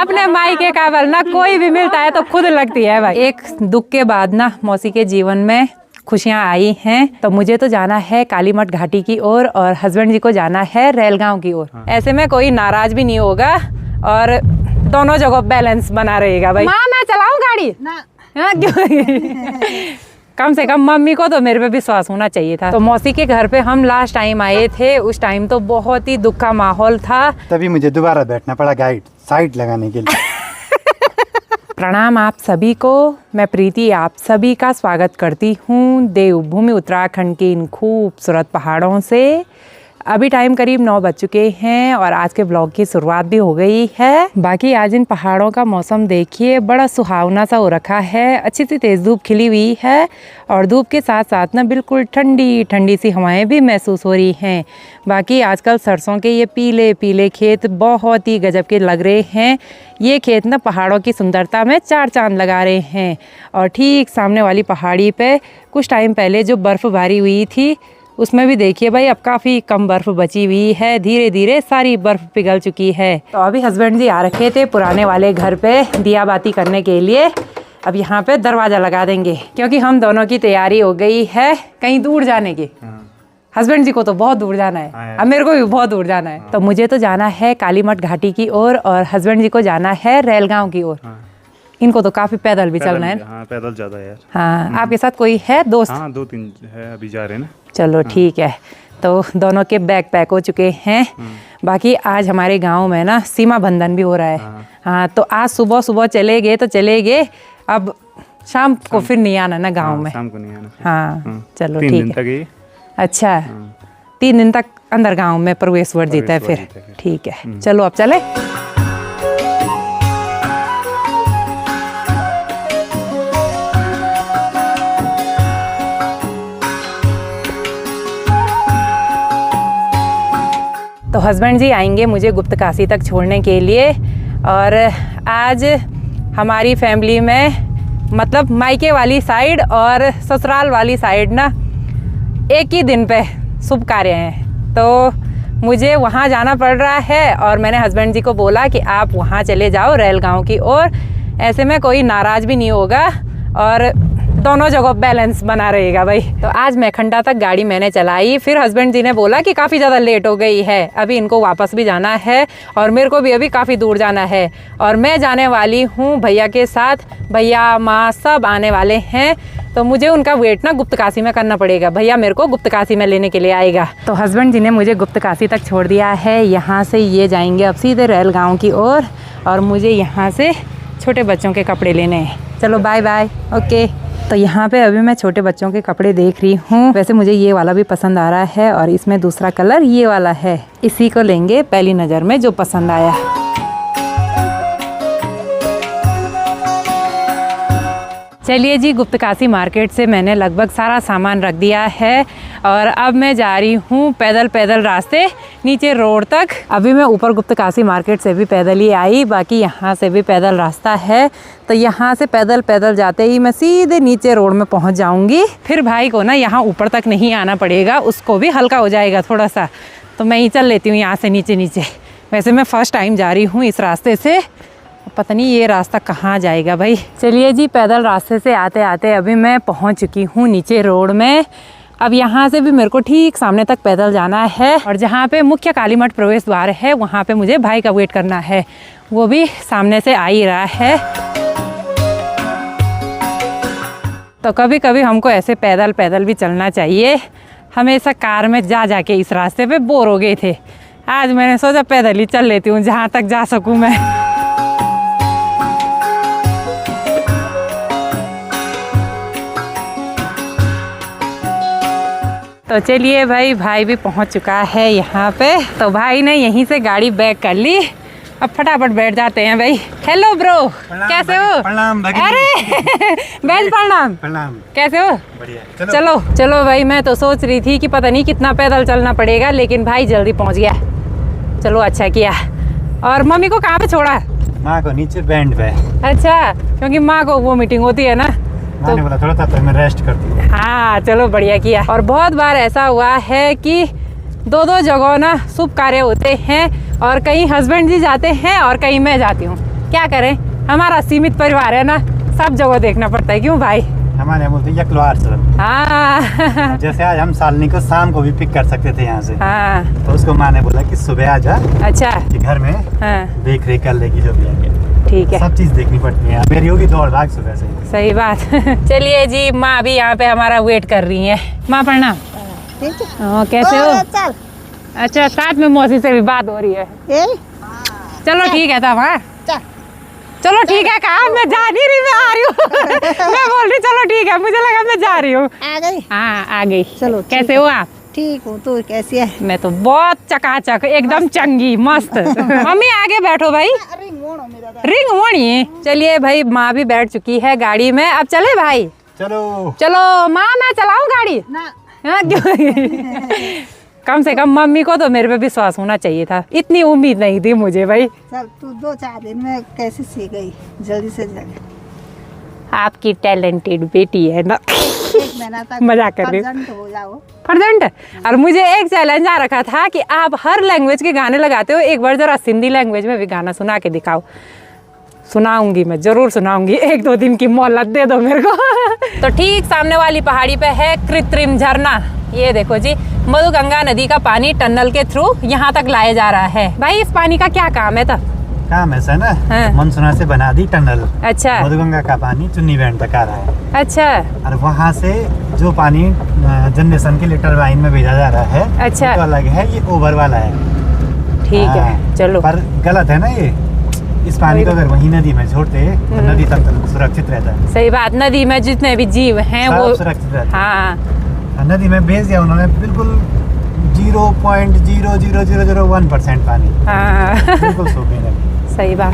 अपने माई के काबल ना कोई भी मिलता है तो खुद लगती है भाई। एक दुख के बाद ना मौसी के जीवन में खुशियाँ आई हैं, तो मुझे तो जाना है कालीमठ घाटी की ओर और हस्बैंड जी को जाना है रेलगांव की ओर। ऐसे में कोई नाराज भी नहीं होगा और दोनों जगह बैलेंस बना रहेगा भाई। माँ मैं चलाऊं गाड़ी ना? क्यों? कम से कम मम्मी को तो मेरे पे विश्वास होना चाहिए था। तो मौसी के घर पे हम लास्ट टाइम आए थे, उस टाइम तो बहुत ही दुख का माहौल था, तभी मुझे दोबारा बैठना पड़ा गाइड साइड लगाने के लिए। प्रणाम आप सभी को, मैं प्रीति आप सभी का स्वागत करती हूँ देवभूमि उत्तराखंड के इन खूबसूरत पहाड़ों से। अभी टाइम करीब 9 बज चुके हैं और आज के ब्लॉग की शुरुआत भी हो गई है। बाकी आज इन पहाड़ों का मौसम देखिए बड़ा सुहावना सा हो रखा है, अच्छी सी तेज़ धूप खिली हुई है और धूप के साथ साथ ना बिल्कुल ठंडी ठंडी सी हवाएं भी महसूस हो रही हैं। बाकी आजकल सरसों के ये पीले पीले खेत बहुत ही गजब के लग रहे हैं। ये खेत ना पहाड़ों की सुंदरता में 4 चांद लगा रहे हैं। और ठीक सामने वाली पहाड़ी पे कुछ टाइम पहले जो बर्फ़बारी हुई थी उसमें भी देखिए भाई अब काफ़ी कम बर्फ़ बची हुई है, धीरे धीरे सारी बर्फ़ पिघल चुकी है। तो अभी हस्बैंड जी आ रखे थे पुराने वाले घर पे दिया बाती करने के लिए। अब यहाँ पे दरवाज़ा लगा देंगे क्योंकि हम दोनों की तैयारी हो गई है कहीं दूर जाने की। हस्बैंड जी को तो बहुत दूर जाना है, अब मेरे को भी बहुत दूर जाना है। तो मुझे तो जाना है कालीमठ घाटी की ओर और हस्बैंड जी को जाना है रेलगांव की ओर। इनको तो काफ़ी पैदल भी चलना है। हाँ, पैदल ज़्यादा है यार। हाँ, आपके साथ कोई है दोस्त? हाँ, 2-3 है, अभी जा रहे हैं ना। चलो ठीक है। तो दोनों के बैग पैक हो चुके हैं। बाकी आज हमारे गांव में ना सीमा बंधन भी हो रहा है। हाँ, तो आज सुबह सुबह चले गए तो चले गए, अब शाम को फिर नहीं आना ना गांव में। शाम को नहीं आना। हाँ चलो 3 दिन ठीक तक है। ही। अच्छा 3 दिन तक अंदर गांव में प्रवेशवर जीता है फिर। ठीक है चलो अब चले। तो हस्बैंड जी आएंगे मुझे गुप्तकाशी तक छोड़ने के लिए और आज हमारी फैमिली में मतलब मायके वाली साइड और ससुराल वाली साइड ना एक ही दिन पे शुभ कार्य हैं, तो मुझे वहाँ जाना पड़ रहा है और मैंने हस्बैंड जी को बोला कि आप वहाँ चले जाओ रेलगांव की ओर। ऐसे में कोई नाराज़ भी नहीं होगा और दोनों जगह बैलेंस बना रहेगा भाई। तो आज मैखंडा तक गाड़ी मैंने चलाई, फिर हस्बैंड जी ने बोला कि काफ़ी ज़्यादा लेट हो गई है, अभी इनको वापस भी जाना है और मेरे को भी अभी काफ़ी दूर जाना है और मैं जाने वाली हूँ भैया के साथ। भैया माँ सब आने वाले हैं तो मुझे उनका वेट ना गुप्तकाशी में करना पड़ेगा। भैया मेरे को गुप्तकाशी में लेने के लिए आएगा। तो हस्बैंड जी ने मुझे गुप्तकाशी तक छोड़ दिया है। यहाँ से ये जाएंगे अब सीधे रेलगांव की ओर और मुझे यहाँ से छोटे बच्चों के कपड़े लेने हैं। चलो बाय बाय। ओके। तो यहाँ पे अभी मैं छोटे बच्चों के कपड़े देख रही हूँ। वैसे मुझे ये वाला भी पसंद आ रहा है और इसमें दूसरा कलर ये वाला है, इसी को लेंगे पहली नज़र में जो पसंद आया। चलिए जी, गुप्तकाशी मार्केट से मैंने लगभग सारा सामान रख दिया है और अब मैं जा रही हूँ पैदल पैदल रास्ते नीचे रोड तक। अभी मैं ऊपर गुप्तकाशी मार्केट से भी पैदल ही आई, बाकी यहाँ से भी पैदल रास्ता है। तो यहाँ से पैदल पैदल जाते ही मैं सीधे नीचे रोड में पहुँच जाऊँगी। फिर भाई को ना यहाँ ऊपर तक नहीं आना पड़ेगा, उसको भी हल्का हो जाएगा थोड़ा सा। तो मैं ही चल लेती हूँ यहाँ से नीचे नीचे। वैसे मैं फ़र्स्ट टाइम जा रही हूँ इस रास्ते से, पता नहीं ये रास्ता कहाँ जाएगा भाई। चलिए जी, पैदल रास्ते से आते आते अभी मैं पहुँच चुकी हूँ नीचे रोड में। अब यहाँ से भी मेरे को ठीक सामने तक पैदल जाना है और जहाँ पे मुख्य कालीमठ प्रवेश द्वार है वहाँ पे मुझे भाई का वेट करना है, वो भी सामने से आ ही रहा है। तो कभी कभी हमको ऐसे पैदल पैदल भी चलना चाहिए। हमेशा कार में जा जा के इस रास्ते पे बोर हो गए थे, आज मैंने सोचा पैदल ही चल लेती हूँ जहाँ तक जा सकूँ मैं। तो चलिए भाई भी पहुंच चुका है यहाँ पे। तो भाई ने यहीं से गाड़ी बैक कर ली, अब फटाफट बैठ जाते हैं भाई। हेलो ब्रो, कैसे हो? प्रणाम। अरे बेज प्रणाम। कैसे हो? बढ़िया। चलो चलो भाई, मैं तो सोच रही थी कि पता नहीं कितना पैदल चलना पड़ेगा, लेकिन भाई जल्दी पहुँच गया। चलो अच्छा किया। और मम्मी को कहाँ पे छोड़ा? माँ को नीचे बैंड पे। अच्छा, क्योंकि माँ को वो मीटिंग होती है ना, तो बोला थोड़ा सा तो मैं रेस्ट करती हूँ। हाँ चलो बढ़िया किया। और बहुत बार ऐसा हुआ है कि 2-2 जगह ना शुभ कार्य होते हैं और कहीं हस्बैंड जी जाते हैं और कहीं मैं जाती हूँ। क्या करें, हमारा सीमित परिवार है ना, सब जगह देखना पड़ता है, क्यों भाई? हमारे यहाँ बोलते हैं यकलवार चल। हाँ जैसे आज हम सालनी को शाम को भी पिक कर सकते थे यहाँ से, हाँ तो उसको माँ ने बोला कि सुबह आ जा अच्छा कि घर में हाँ देख रेख कर लेगी जो भी है। ठीक है, सब चीज देखनी पड़ती है, मेरी होगी दौड़ भाग सुबह से। सही बात। चलिए जी, माँ भी यहाँ पे हमारा वेट कर रही है। माँ प्रणाम। ठीक है। कैसे हो? चल अच्छा, साथ में मौसी से भी बात हो रही है। चलो ठीक है तब। हाँ चल। चलो ठीक है, कहा मैं जा नहीं रही, मैं आ रही हूँ। मैं बोल रही चलो ठीक है, मुझे लगा मैं जा रही हूँ। आ गई। हाँ आ गई। चलो, कैसे हो आप? ठीक हूँ, तू कैसी है? मैं तो बहुत चकाचक, एकदम चंगी, मस्त। मम्मी आगे बैठो भाई, रिंग मोड़ी। चलिए भाई, माँ भी बैठ चुकी है गाड़ी में, अब चले भाई? चलो चलो माँ, मैं चलाऊं गाड़ी? ना हाँ, क्यों? कम से कम मम्मी को तो मेरे पे विश्वास होना चाहिए था, इतनी उम्मीद नहीं थी मुझे भाई। चल, तू 2-4 दिन में कैसे सीख गई, जल्दी से जल्दी। आपकी टैलेंटेड बेटी है ना। 1 महीना तक मजाक कर रही हूँ। फर्जंट हो जाओ। फर्जेंट। और मुझे एक चैलेंज आ रखा था कि आप हर लैंग्वेज के गाने लगाते हो, एक बार जरा सिंधी लैंग्वेज में भी गाना सुना के दिखाओ। सुनाऊंगी, मैं जरूर सुनाऊंगी, 1-2 दिन की मोहलत दे दो मेरे को। तो ठीक सामने वाली पहाड़ी पे है कृत्रिम झरना। ये देखो जी, मधुगंगा नदी का पानी टनल के थ्रू यहाँ तक लाया जा रहा है। भाई इस पानी का क्या काम है तब? काम ऐसा ना, हाँ। मनसुना से बना दी टनल। अच्छा मधुगंगा का पानी चुन्नी बैंड तक आ रहा है। अच्छा और वहाँ से जो पानी जनरेशन के लिए टरबाइन में भेजा जा रहा है, अच्छा। वो तो अलग है, ये ओवर वाला है। ठीक है, हाँ, चलो। पर गलत है ना ये, इस पानी को अगर वही नदी में छोड़ते तो नदी तक सुरक्षित रहता है। सही बात, नदी में जितने भी जीव हैं सब वो सुरक्षित रहता हाँ है। नदी में भेज दिया उन्होंने बिल्कुल 0.00001% पानी, हाँ। बिल्कुल सूखी नदी। सही बात।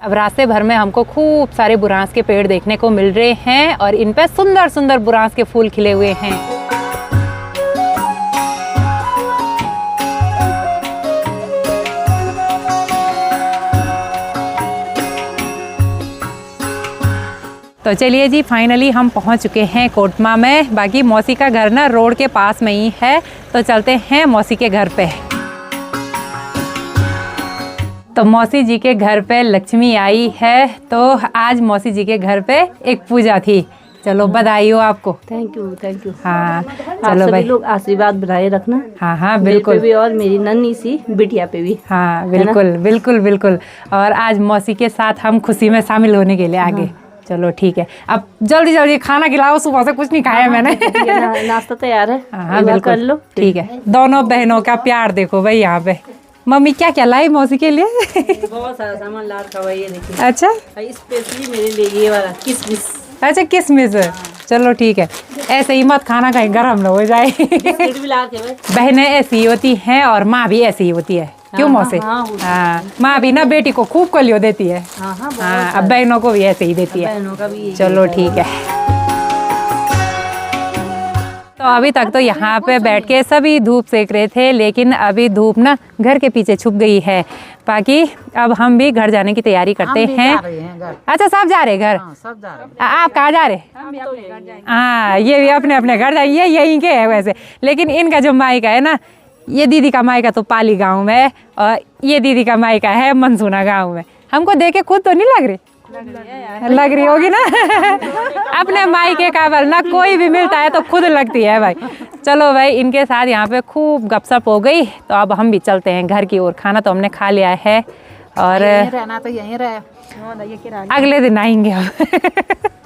अब रास्ते भर में हमको खूब सारे बुरांस के पेड़ देखने को मिल रहे हैं और इन पे सुंदर सुंदर बुरांस के फूल खिले हुए हैं। तो चलिए जी, फाइनली हम पहुंच चुके हैं कोटमा में। बाकी मौसी का घर ना रोड के पास में ही है, तो चलते हैं मौसी के घर पे। तो मौसी जी के घर पे लक्ष्मी आई है, तो आज मौसी जी के घर पे एक पूजा थी। चलो बधाई हो आपको। Thank you. हाँ आप चलो सभी भाई। लोग आशीर्वाद बनाए रखना। हाँ मेरे बिल्कुल। पे भी और मेरी नन्ही सी बिटिया पे भी। हाँ बिल्कुल। और आज मौसी के साथ हम खुशी में शामिल होने के लिए आगे। चलो ठीक है, अब जल्दी जल्दी खाना खिलाओ, सुबह से कुछ नहीं खाया मैंने। नाश्ता तैयार है। हाँ एक बार बिल्कुल कर लो। ठीक है। दोनों बहनों का प्यार देखो भाई यहाँ पे। मम्मी क्या क्या लाई मौसी के लिए? बहुत सारा सामान ला रखा हुआ है, ये देखिए। अच्छा स्पेशली मेरे लिए ये वाला किसमिस। अच्छा किसमिस। चलो ठीक है, ऐसे ही मत खाना कहीं गर्म ना हो जाए। बिस्किट भी ला के भाई। बहनें ऐसी होती हैं और माँ भी ऐसी ही होती है, क्यों मौसी? हाँ, माँ भी ना बेटी को खूब कलियो देती है। हाँ, अब बहनों को भी ऐसे ही देती है। बहनों का भी यही चलो ठीक है। तो अभी तक तो यहाँ पे बैठ के सभी धूप सेक रहे थे, लेकिन अभी धूप ना घर के पीछे छुप गई है। बाकी अब हम भी घर जाने की तैयारी करते हैं। अच्छा सब जा रहे घर? सब जा रहे। आप कहाँ जा रहे? हाँ, ये भी अपने अपने घर जाएंगे, यहीं के है वैसे। लेकिन इनका जो मायका है ना, ये दीदी का मायका तो पाली गांव में है और ये दीदी का मायका है मनसूना गांव में। हमको देखे खुद तो नहीं लग रही? लग रही होगी ना। अपने मायके का बल ना कोई भी मिलता है तो खुद लगती है भाई। चलो भाई, इनके साथ यहाँ पे खूब गपशप हो गई, तो अब हम भी चलते हैं घर की ओर। खाना तो हमने खा लिया है और रहना तो यहीं रहे, अगले दिन आएंगे हम।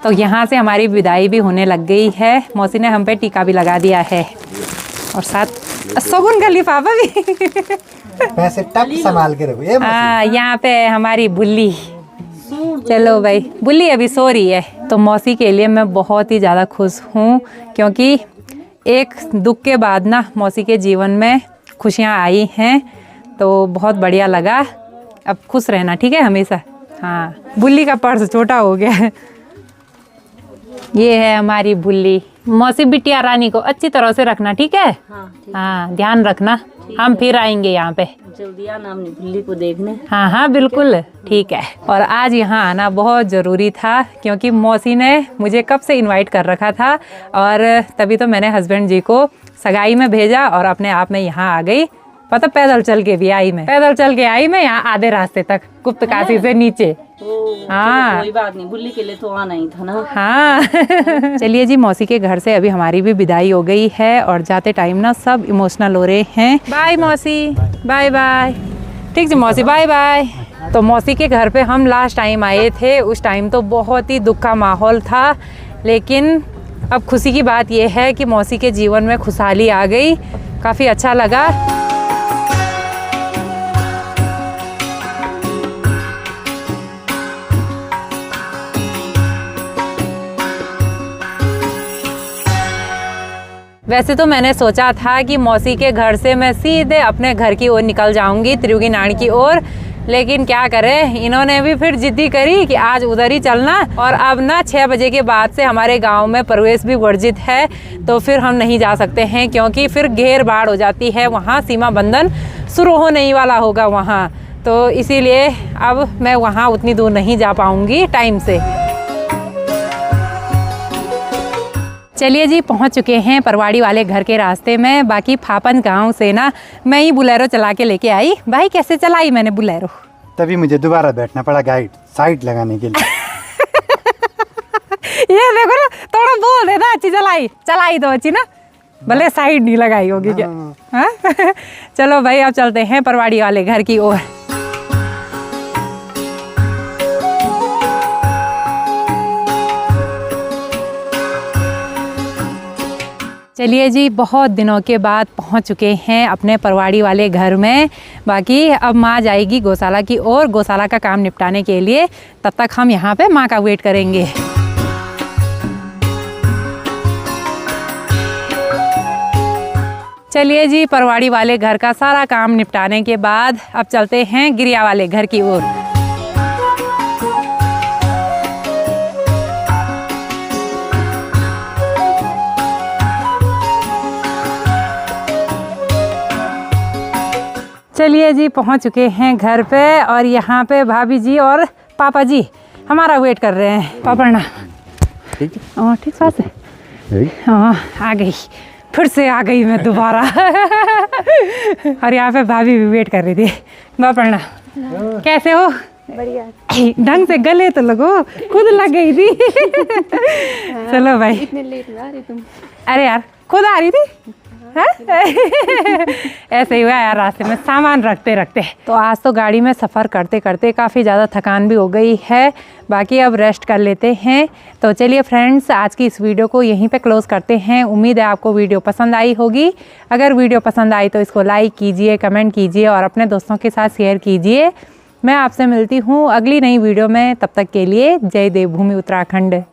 तो यहाँ से हमारी विदाई भी होने लग गई है। मौसी ने हम पे टीका भी लगा दिया है और साथ सगुन का लिफाफा भी। पैसे टप संभाल के रखो। हाँ, यहाँ पे हमारी बुल्ली। चलो भाई, बुल्ली अभी सो रही है। तो मौसी के लिए मैं बहुत ही ज़्यादा खुश हूँ, क्योंकि एक दुख के बाद ना मौसी के जीवन में खुशियाँ आई हैं, तो बहुत बढ़िया लगा। अब खुश रहना, ठीक है, हमेशा। हाँ, बुल्ली का पर्स छोटा हो गया है। ये है हमारी बुल्ली। मौसी बिटिया रानी को अच्छी तरह से रखना, ठीक है? हाँ ठीक। हाँ, ध्यान रखना। हम फिर आएंगे यहाँ पे। जल्दी आना हमने बुल्ली को देखने। हाँ हाँ बिल्कुल, ठीक है। और आज यहाँ आना बहुत ज़रूरी था क्योंकि मौसी ने मुझे कब से इनवाइट कर रखा था और तभी तो मैंने हस्बैंड जी को सगाई में भेजा और अपने आप में यहाँ आ गई। पता पैदल चल के भी आई मैं, पैदल चल के आई मैं यहाँ आधे रास्ते तक, गुप्तकाशी से नीचे। हाँ कोई बात नहीं, बुल्ली के लिए तो आना ही था ना। हाँ चलिए जी, मौसी के घर से अभी हमारी भी विदाई हो गई है और जाते टाइम ना सब इमोशनल हो रहे हैं। बाय मौसी, बाय बाय। ठीक जी मौसी, बाय बाय। तो मौसी के घर पे हम लास्ट टाइम आए थे, उस टाइम तो बहुत ही दुख का माहौल था, लेकिन अब खुशी की बात यह है कि मौसी के जीवन में खुशहाली आ गई। काफ़ी अच्छा लगा। वैसे तो मैंने सोचा था कि मौसी के घर से मैं सीधे अपने घर की ओर निकल जाऊंगी, त्रियुगीनारायण की ओर, लेकिन क्या करें, इन्होंने भी फिर जिद्दी करी कि आज उधर ही चलना। और अब ना 6 बजे के बाद से हमारे गांव में प्रवेश भी वर्जित है, तो फिर हम नहीं जा सकते हैं क्योंकि फिर घेर बाढ़ हो जाती है, वहाँ सीमा बंधन शुरू होने ही वाला होगा वहाँ। तो इसीलिए अब मैं वहाँ उतनी दूर नहीं जा पाऊँगी टाइम से। चलिए जी, पहुंच चुके हैं परवाड़ी वाले घर के रास्ते में। बाकी फापन गांव से ना मैं ही बुलेरो चला के लेके आई। भाई कैसे चलाई मैंने बुलेरो? तभी मुझे दोबारा बैठना पड़ा गाइड साइड लगाने के लिए। ये देखो ना, थोड़ा बोल देना अच्छी चलाई तो अच्छी ना, भले साइड नहीं लगाई होगी क्या। हाँ? चलो भाई अब चलते हैं परवाड़ी वाले घर की ओर। चलिए जी, बहुत दिनों के बाद पहुंच चुके हैं अपने परवाड़ी वाले घर में। बाकी अब माँ जाएगी गौशाला की ओर, गौशाला का काम निपटाने के लिए। तब तक हम यहाँ पे माँ का वेट करेंगे। चलिए जी, परवाड़ी वाले घर का सारा काम निपटाने के बाद अब चलते हैं गिरिया वाले घर की ओर। चलिए जी, पहुंच चुके हैं घर पे और यहाँ पे भाभी जी और पापा जी हमारा वेट कर रहे हैं। पापा ना ठीक हाँ ठीक सास है। हाँ आ गई, फिर से आ गई मैं दोबारा। और यहाँ पे भाभी भी वेट कर रही थी। पापा ना कैसे हो? बढ़िया। ढंग से गले तो लगो, खुद लग गई थी। चलो भाई। इतने लेट में आ रही तुम? अरे यार खुद आ रही थी। ऐसे ही हुआ यार, रास्ते में सामान रखते रखते। तो आज तो गाड़ी में सफ़र करते करते काफ़ी ज़्यादा थकान भी हो गई है। बाकी अब रेस्ट कर लेते हैं। तो चलिए फ्रेंड्स, आज की इस वीडियो को यहीं पे क्लोज़ करते हैं। उम्मीद है आपको वीडियो पसंद आई होगी। अगर वीडियो पसंद आई तो इसको लाइक कीजिए, कमेंट कीजिए और अपने दोस्तों के साथ शेयर कीजिए। मैं आपसे मिलती हूँ अगली नई वीडियो में। तब तक के लिए जय देवभूमि उत्तराखंड।